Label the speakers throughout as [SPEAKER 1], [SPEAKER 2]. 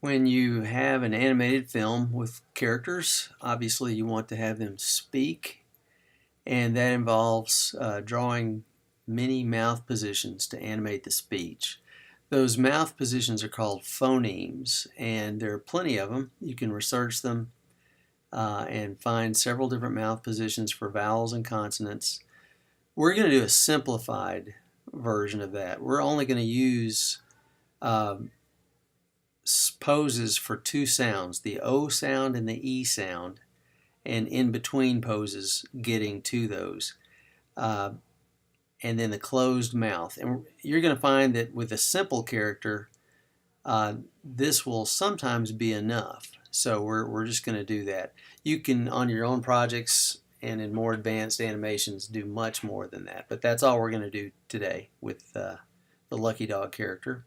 [SPEAKER 1] When you have an animated film with characters, obviously you want to have them speak, and that involves drawing many mouth positions to animate the speech. Those mouth positions are called phonemes, and there are plenty of them. You can research them and find several different mouth positions for vowels and consonants. We're going to do a simplified version of that. We're only going to use poses for two sounds, the O sound and the E sound, and in between poses getting to those. And then the closed mouth. And you're going to find that with a simple character, this will sometimes be enough. So we're just going to do that. You can, on your own projects and in more advanced animations, do much more than that. But that's all we're going to do today with the Lucky Dog character.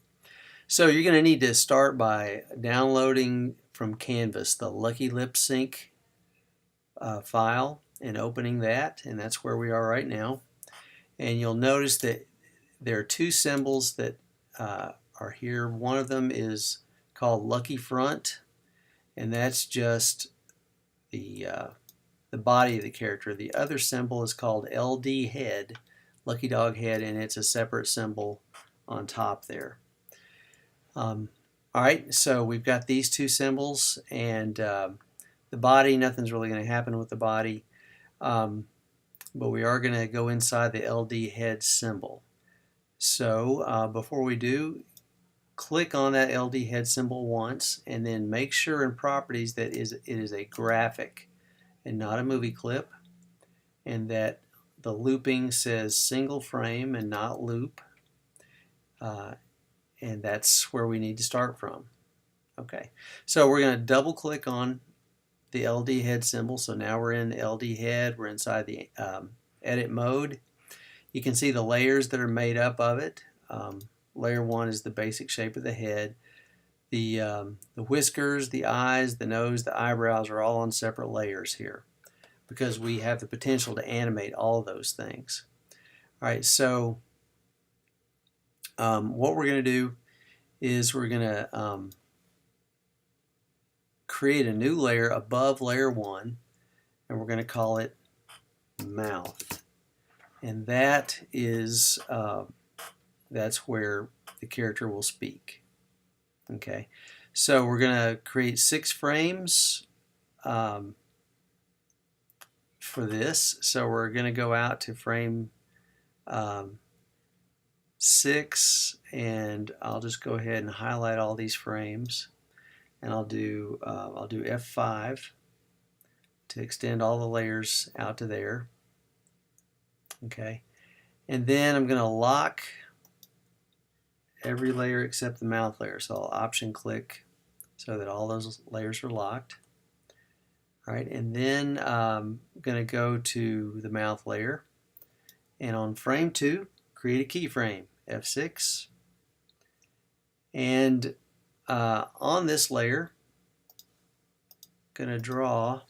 [SPEAKER 1] So you're going to need to start by downloading from Canvas the Lucky LipSync file and opening that, and that's where we are right now. And you'll notice that there are two symbols that are here. One of them is called Lucky Front, and that's just the body of the character. The other symbol is called LD Head, Lucky Dog Head, and it's a separate symbol on top there. Alright, so we've got these two symbols, and the body, nothing's really going to happen with the body, but we are going to go inside the LD head symbol. So before we do, click on that LD head symbol once, and then make sure in properties that it is a graphic and not a movie clip, and that the looping says single frame and not loop. And that's where we need to start from. Okay, so we're going to double click on the LD head symbol. So now we're in LD head, we're inside the edit mode. You can see the layers that are made up of it. Layer 1 is the basic shape of the head. The whiskers, the eyes, the nose, the eyebrows are all on separate layers here because we have the potential to animate all of those things. Alright, so what we're going to do is we're going to create a new layer above layer 1, and we're going to call it mouth. And that is that's where the character will speak. Okay, so we're going to create 6 frames for this. So we're going to go out to frame 6, and I'll just go ahead and highlight all these frames, and I'll do F5 to extend all the layers out to there. Okay, and then I'm going to lock every layer except the mouth layer. So I'll option click so that all those layers are locked. All right, and then I'm going to go to the mouth layer, and on frame 2, create a keyframe, F6, and on this layer, I'm going to draw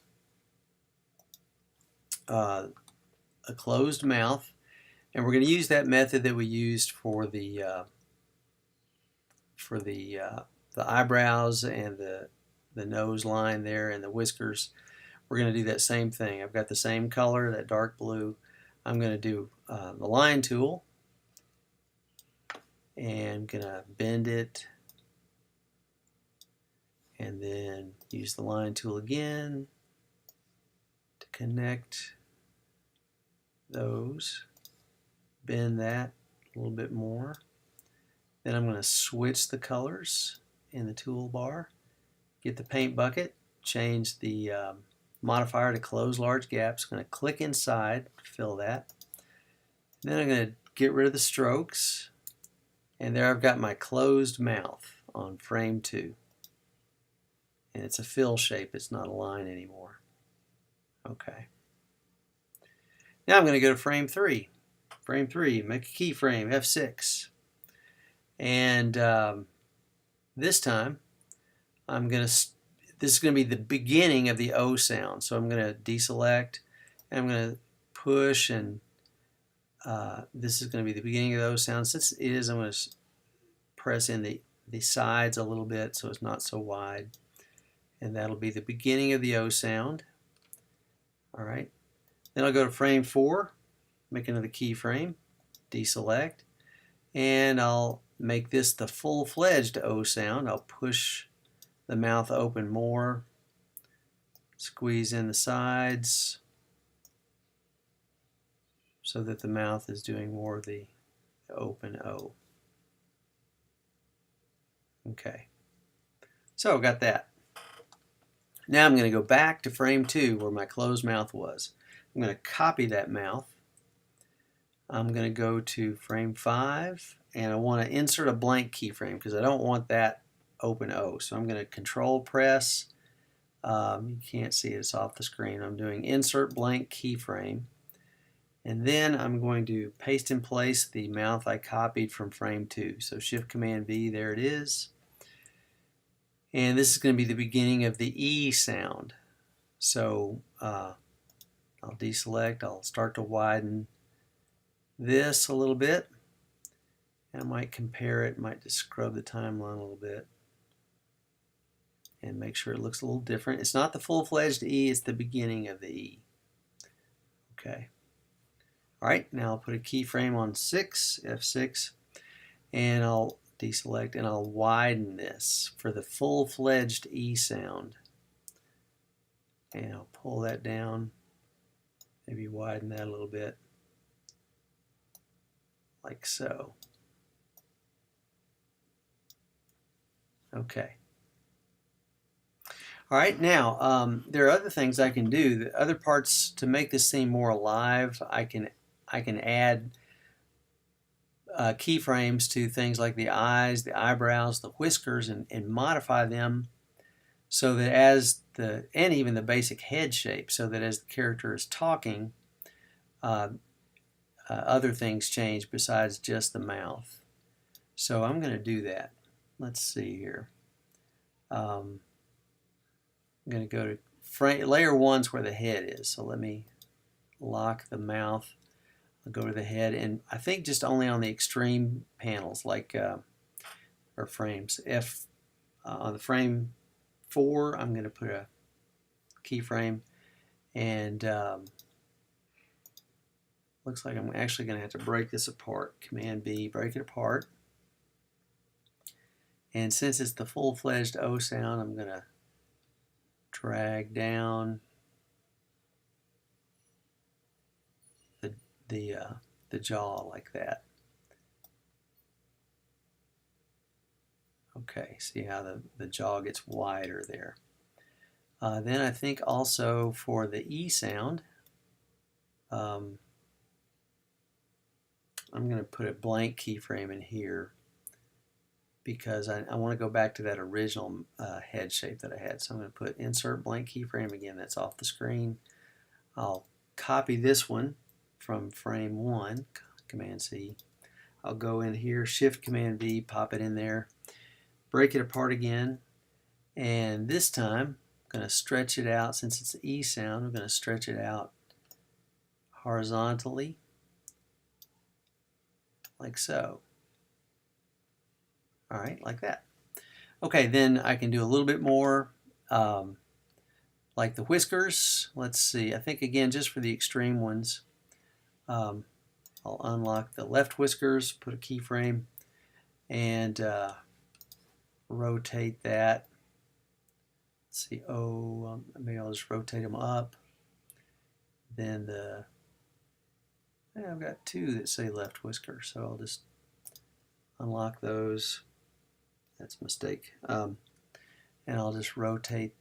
[SPEAKER 1] a closed mouth, and we're going to use that method that we used for the eyebrows and the nose line there and the whiskers. We're going to do that same thing. I've got the same color, that dark blue. I'm going to do the line tool, and I'm going to bend it, and then use the line tool again to connect those, bend that a little bit more. Then I'm going to switch the colors in the toolbar, get the paint bucket, change the modifier to close large gaps. I'm going to click inside to fill that. Then I'm going to get rid of the strokes, and there I've got my closed mouth on frame 2. And it's a fill shape, it's not a line anymore. Okay. Now I'm going to go to frame 3. Frame 3, make a keyframe, F6. And this time, this is going to be the beginning of the O sound. So I'm going to deselect, and I'm going to push, and this is going to be the beginning of the O sound. Since it is, I'm going to press in the the sides a little bit so it's not so wide. And that'll be the beginning of the O sound. All right. Then I'll go to frame 4, make another keyframe, deselect, and I'll make this the full-fledged O sound. I'll push the mouth open more, squeeze in the sides so that the mouth is doing more of the open O. Okay, so I've got that. Now I'm going to go back to frame 2 where my closed mouth was. I'm going to copy that mouth. I'm going to go to frame 5 and I want to insert a blank keyframe because I don't want that open O. So I'm going to control press. You can't see it, it's off the screen. I'm doing insert blank keyframe. And then I'm going to paste in place the mouth I copied from frame 2. So Shift Command V, there it is. And this is going to be the beginning of the E sound. So I'll deselect, I'll start to widen this a little bit. And I might compare it, might just scrub the timeline a little bit and make sure it looks a little different. It's not the full-fledged E, it's the beginning of the E. Okay. Alright, now I'll put a keyframe on 6, F6, and I'll deselect and I'll widen this for the full-fledged E sound. And I'll pull that down, maybe widen that a little bit, like so. Okay. All right, now there are other things I can do. The other parts to make this seem more alive, I can add keyframes to things like the eyes, the eyebrows, the whiskers, and modify them so that and even the basic head shape, so that as the character is talking, other things change besides just the mouth. So I'm going to do that. Let's see here. I'm going to go to layer 1's where the head is. So let me lock the mouth. I'll go to the head, and I think just only on the extreme panels, like or frames. On the frame 4, I'm going to put a keyframe, and looks like I'm actually going to have to break this apart. Command B, break it apart. And since it's the full-fledged O sound, I'm going to drag down the jaw like that. Okay, see how the jaw gets wider there. Then I think also for the E sound, I'm going to put a blank keyframe in here because I want to go back to that original head shape that I had. So I'm going to put insert blank keyframe again. That's off the screen. I'll copy this one from frame 1, Command C. I'll go in here, Shift Command V, pop it in there, break it apart again, and this time I'm going to stretch it out. Since it's the E sound, I'm going to stretch it out horizontally like so. All right, like that. Okay, then I can do a little bit more like the whiskers. Let's see, I think again just for the extreme ones, I'll unlock the left whiskers, put a keyframe, and rotate that. Let's see, maybe I'll just rotate them up. Then I've got 2 that say left whisker, so I'll just unlock those. That's a mistake. And I'll just rotate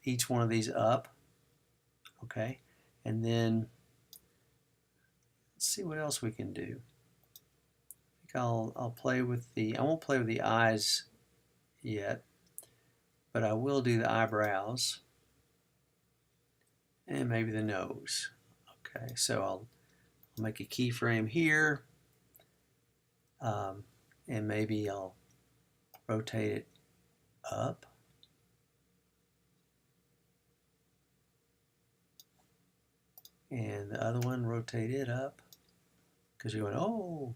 [SPEAKER 1] each one of these up. Okay, and then let's see what else we can do. I think I'll play with I won't play with the eyes yet, but I will do the eyebrows and maybe the nose. Okay, so I'll make a keyframe here, and maybe I'll rotate it up. And the other one, rotate it up, because you're going, oh.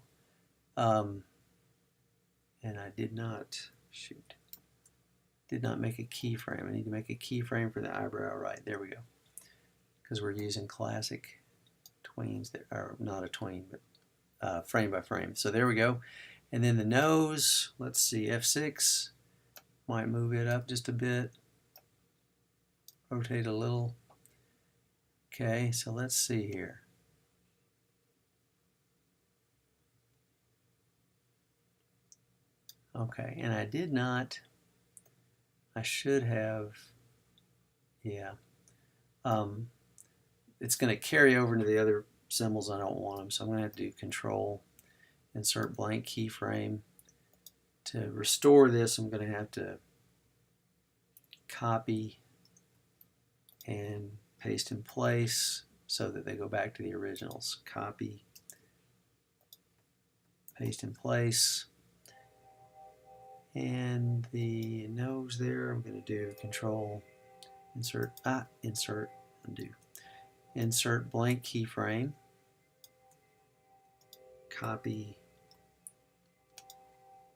[SPEAKER 1] And I did not Shoot. Did not make a keyframe. I need to make a keyframe for the eyebrow. Right, there we go. Because we're using classic tweens, that are not a tween, but frame by frame. So there we go. And then the nose, let's see, F6. Might move it up just a bit. Rotate a little. Okay, so let's see here. Okay, and I did not, I should have, yeah. It's going to carry over into the other symbols. I don't want them, so I'm going to have to do Control, insert blank keyframe. To restore this, I'm going to have to copy and paste in place so that they go back to the originals. Copy, paste in place. And the nose there, I'm going to do Control, insert, undo. Insert blank keyframe, copy,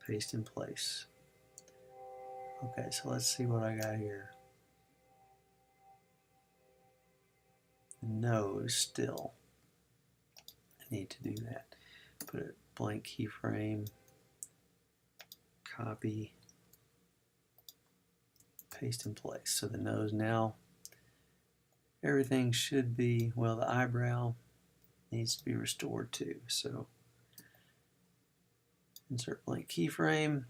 [SPEAKER 1] paste in place. Okay, so let's see what I got here. The nose still. I need to do that. Put a blank keyframe, copy, paste in place. So the nose now, everything should be, well, the eyebrow needs to be restored too. So insert blank keyframe,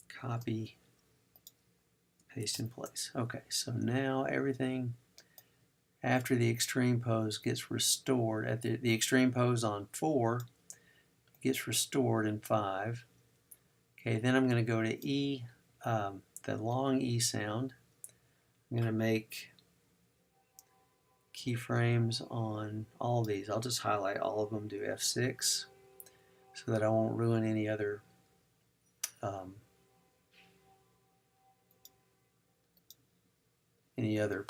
[SPEAKER 1] copy, paste in place. Okay, so now everything after the extreme pose gets restored. At the extreme pose on 4 gets restored in 5. Okay, then I'm going to go to E, the long E sound. I'm going to make keyframes on all of these. I'll just highlight all of them, do F6 so that I won't ruin any other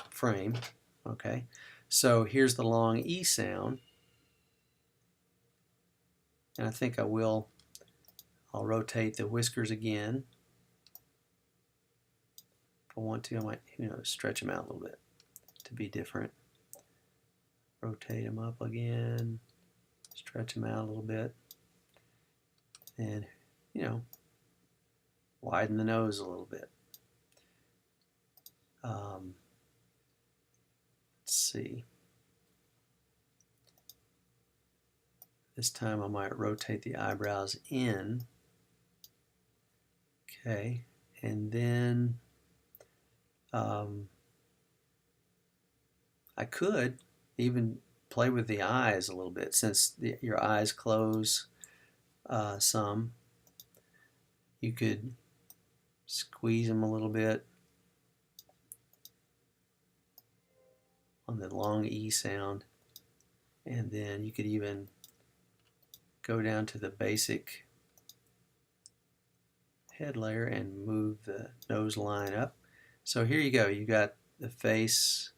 [SPEAKER 1] frame. Okay, so here's the long E sound, and I think I'll rotate the whiskers again. If I want to, I might, stretch them out a little bit to be different. Rotate them up again, stretch them out a little bit, and widen the nose a little bit. Let's see. This time I might rotate the eyebrows in. Okay, and then I could even play with the eyes a little bit, since your eyes close some. You could squeeze them a little bit on the long E sound, and then you could even go down to the basic head layer and move the nose line up. So here you go, you got the face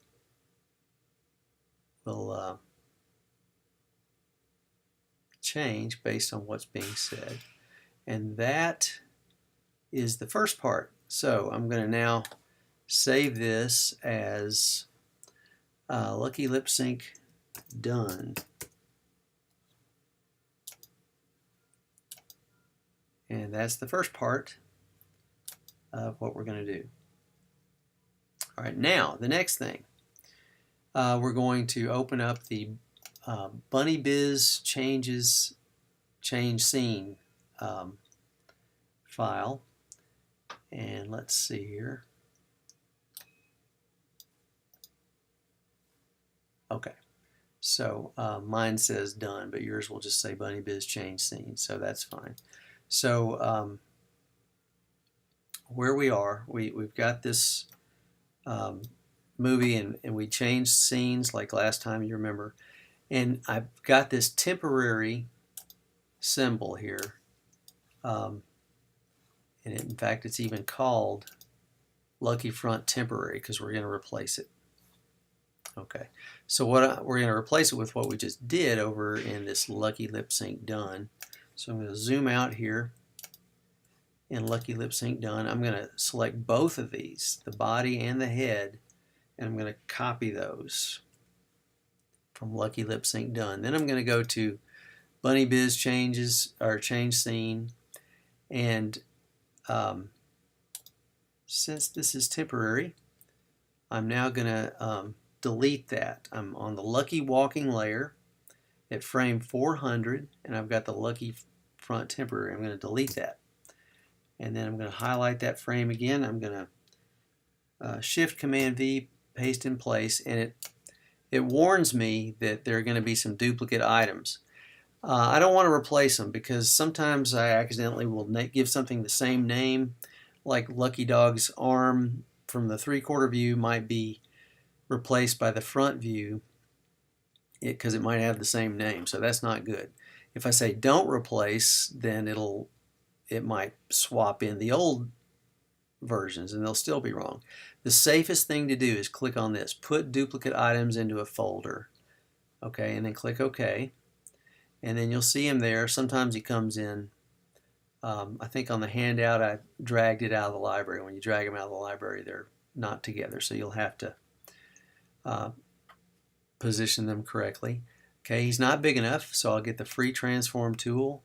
[SPEAKER 1] will change based on what's being said, and that is the first part. So I'm going to now save this as Lucky LipSync done. And that's the first part of what we're going to do. All right, now the next thing, we're going to open up the Bunny Biz change scene file, and let's see here. Okay, so mine says done, but yours will just say Bunny Biz change scene, so that's fine. So where we are, we've got this movie, and we changed scenes like last time, you remember, and I've got this temporary symbol here, and in fact it's even called Lucky Front Temporary because we're going to replace it. Okay, so we're going to replace it with what we just did over in this Lucky LipSync done. So I'm going to zoom out here, in Lucky LipSync Done, I'm going to select both of these, the body and the head, and I'm going to copy those from Lucky LipSync Done. Then I'm going to go to Bunny Biz Changes, or Change Scene, and since this is temporary, I'm now going to delete that. I'm on the Lucky Walking layer at frame 400, and I've got the Lucky Front temporary. I'm going to delete that. And then I'm going to highlight that frame again. I'm going to Shift Command V, paste in place, and it warns me that there are going to be some duplicate items. I don't want to replace them because sometimes I accidentally will give something the same name, like Lucky Dog's arm from the 3/4 view might be replaced by the front view because it might have the same name, so that's not good. If I say don't replace, then it might swap in the old versions and they'll still be wrong. The safest thing to do is click on this, put duplicate items into a folder, okay, and then click OK, and then you'll see him there. Sometimes he comes in, I think on the handout I dragged it out of the library. When you drag them out of the library, they're not together, so you'll have to position them correctly. Okay, he's not big enough, so I'll get the free transform tool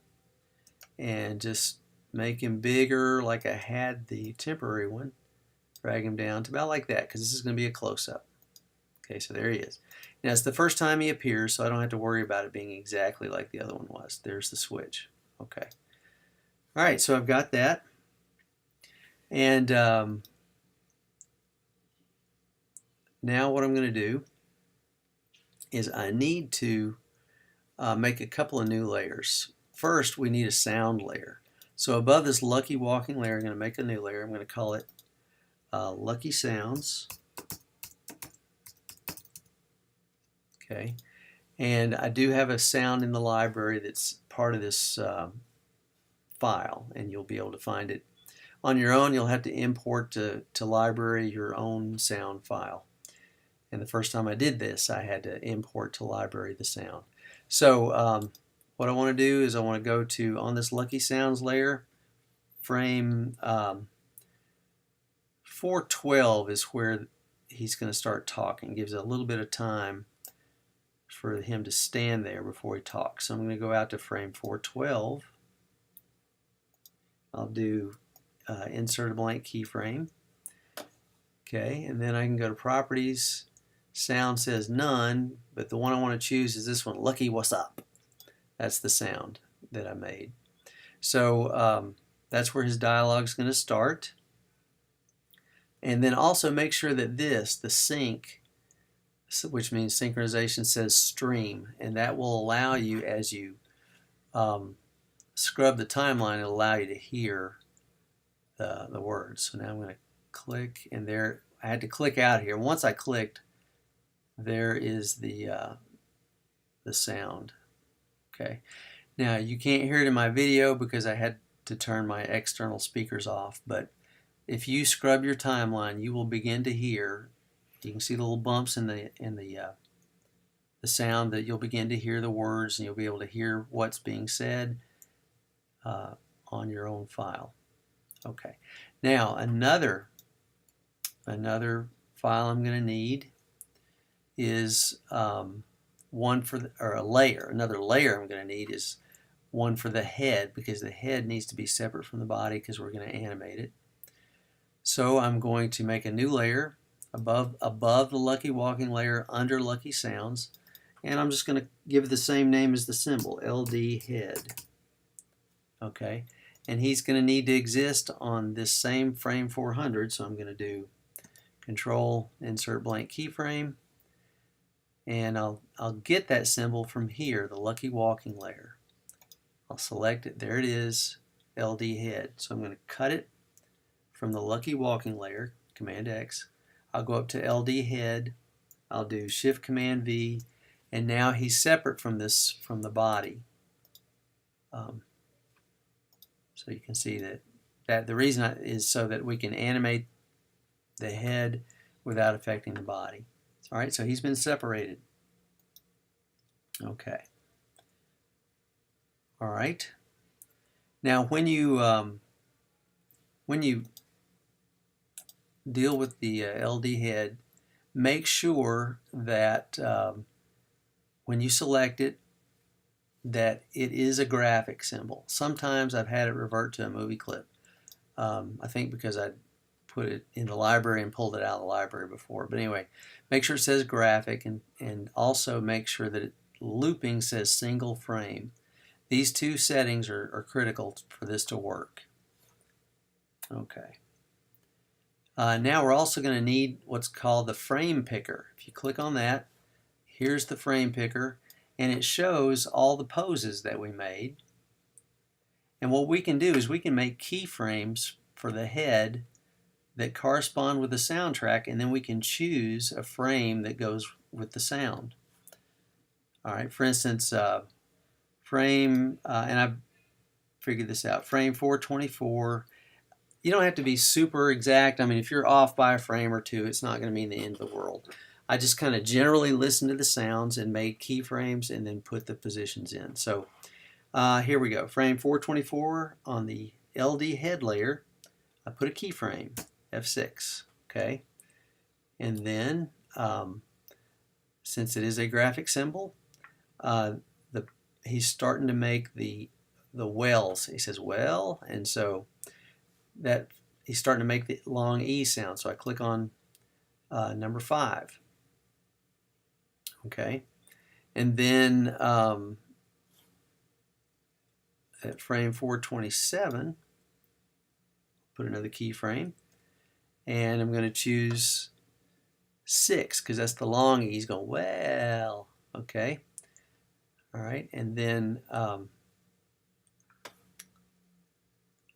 [SPEAKER 1] and just make him bigger like I had the temporary one. Drag him down to about like that, because this is going to be a close-up. Okay, so there he is. Now it's the first time he appears, so I don't have to worry about it being exactly like the other one was. There's the switch. Okay. All right, so I've got that. And now what I'm going to do is I need to make a couple of new layers. First, we need a sound layer. So above this Lucky Walking layer, I'm going to make a new layer. I'm going to call it Lucky Sounds. Okay, and I do have a sound in the library that's part of this file, and you'll be able to find it on your own. You'll have to import to library your own sound file. And the first time I did this, I had to import to library the sound. So what I want to do is I want to go to, on this Lucky Sounds layer, frame 412 is where he's going to start talking. It gives a little bit of time for him to stand there before he talks. So I'm going to go out to frame 412. I'll do insert a blank keyframe. Okay, and then I can go to properties. Sound says none, but the one I want to choose is this one, Lucky What's Up. That's the sound that I made. So that's where his dialogue is going to start. And then also make sure that this, the sync, which means synchronization, says stream, and that will allow you, as you scrub the timeline, it'll allow you to hear the words. So now I'm going to click, and there, I had to click out here. Once I clicked, there is the sound. Okay, now you can't hear it in my video because I had to turn my external speakers off, but if you scrub your timeline, you will begin to hear. You can see the little bumps in the sound, that you'll begin to hear the words, and you'll be able to hear what's being said on your own file. Okay. Now another file I'm going to need is one for a layer. Another layer I'm going to need is one for the head, because the head needs to be separate from the body because we're going to animate it. So I'm going to make a new layer above the Lucky Walking layer under Lucky Sounds, and I'm just going to give it the same name as the symbol, LD head. Okay, and he's going to need to exist on this same frame 400, so I'm going to do Control Insert Blank Keyframe, and I'll get that symbol from here, the Lucky Walking layer. I'll select it, there it is, LD head. So I'm going to cut it from the Lucky Walking layer, Command X. I'll go up to LD head, I'll do Shift Command V, and now he's separate from the body. So you can see that the reason is so that we can animate the head without affecting the body. All right, so he's been separated. Okay. All right. Now when you when you deal with the LD head, make sure that when you select it, that it is a graphic symbol. Sometimes I've had it revert to a movie clip. I think because I put it in the library and pulled it out of the library before. But anyway, make sure it says graphic, and also make sure that looping says single frame. These two settings are critical for this to work. Okay. Now we're also going to need what's called the frame picker. If you click on that, here's the frame picker, and it shows all the poses that we made. And what we can do is we can make keyframes for the head that correspond with the soundtrack, and then we can choose a frame that goes with the sound. All right, for instance, and I've figured this out, frame 424. You don't have to be super exact. I mean, if you're off by a frame or two, it's not going to mean the end of the world. I just kind of generally listen to the sounds and make keyframes and then put the positions in. So here we go. Frame 424 on the LD head layer. I put a keyframe, F6. Okay. And then, since it is a graphic symbol, he's starting to make the wells. He says well, and so that he's starting to make the long E sound. So I click on number 5. Okay, and then at frame 427, put another keyframe, and I'm going to choose 6 because that's the long E. He's going well. Okay, all right, and then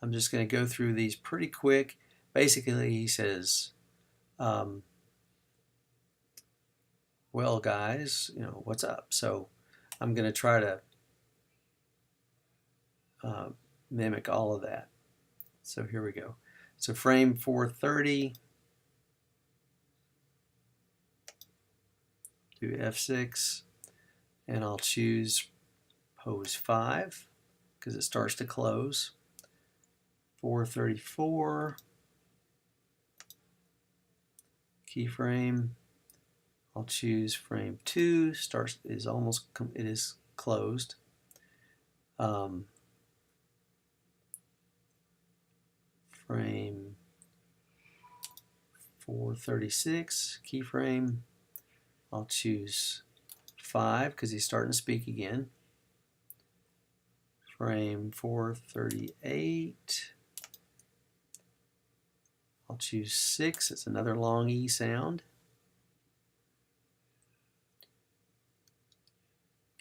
[SPEAKER 1] I'm just going to go through these pretty quick. Basically, he says, well, guys, what's up? So I'm going to try to mimic all of that. So here we go. So frame 430, do F6, and I'll choose pose 5 because it starts to close. 434, keyframe. I'll choose frame 2. It is closed. Frame 436, keyframe. I'll choose 5 because he's starting to speak again. Frame 438. I'll choose 6. It's another long E sound.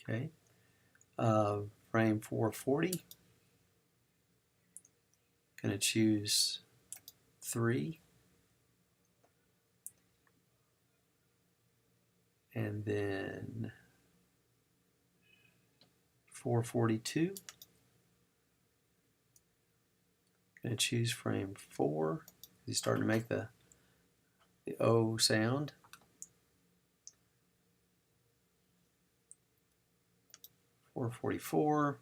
[SPEAKER 1] Okay. Frame 440. Going to choose 3. And then 442. Going to choose frame 4. He's starting to make the O sound. .444.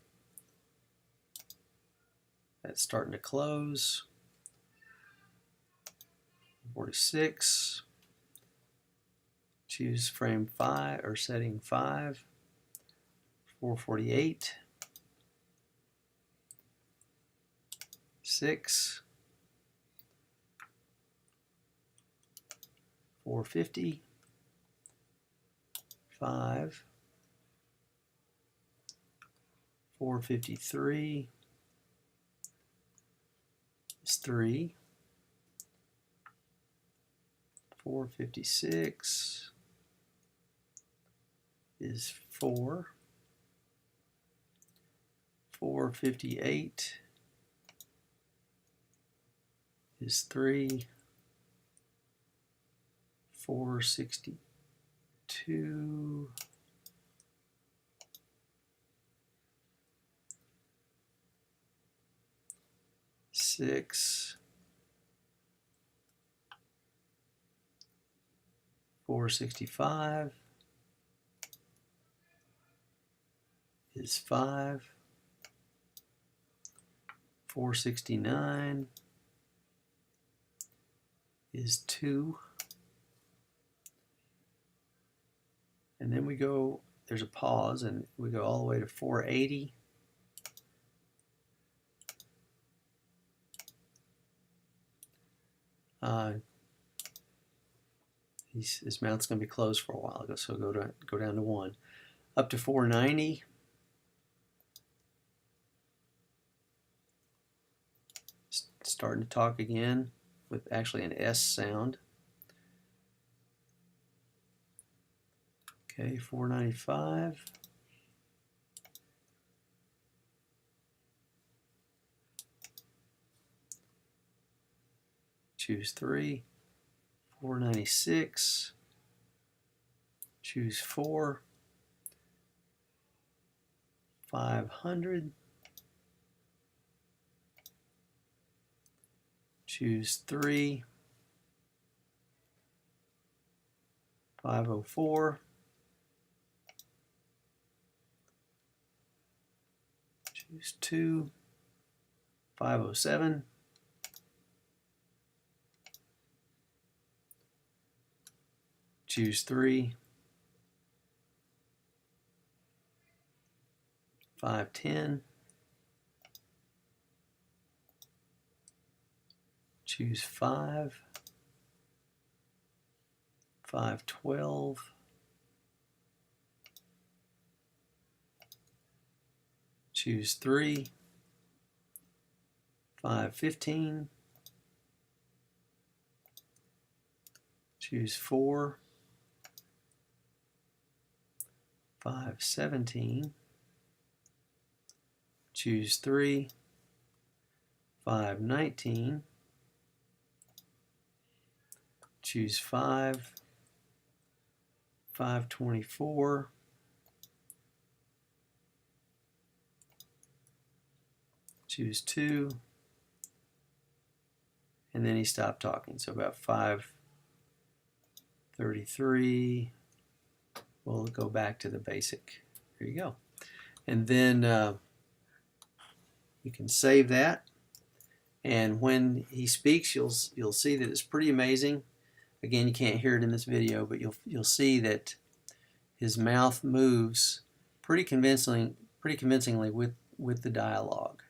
[SPEAKER 1] That's starting to close. 46. Choose frame 5 or setting 5. 448. 6. 450. 5. 453 is 3. 456 is 4. 458 is 3. 462 6. 465 is 5. 469 is 2. And then we go, there's a pause, and we go all the way to 480. His mouth's going to be closed for a while, so go down to 1. Up to 490. Starting to talk again with actually an S sound. Okay, 495. Choose 3. 496. Choose 4. 500. Choose 3. 504. Choose 2. 507. Choose 3. 510. Choose 5. 512. Choose 3. 515. Choose 4. 517. Choose 3. 519. Choose 5. 524. Choose 2. And then he stopped talking. So about 533. We'll go back to the basic. There you go. And then you can save that. And when he speaks, you'll see that it's pretty amazing. Again, you can't hear it in this video, but you'll see that his mouth moves pretty convincingly with the dialogue.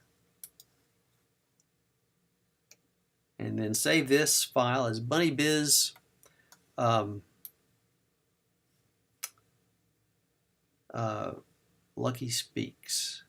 [SPEAKER 1] And then save this file as BunnyBiz Lucky Speaks.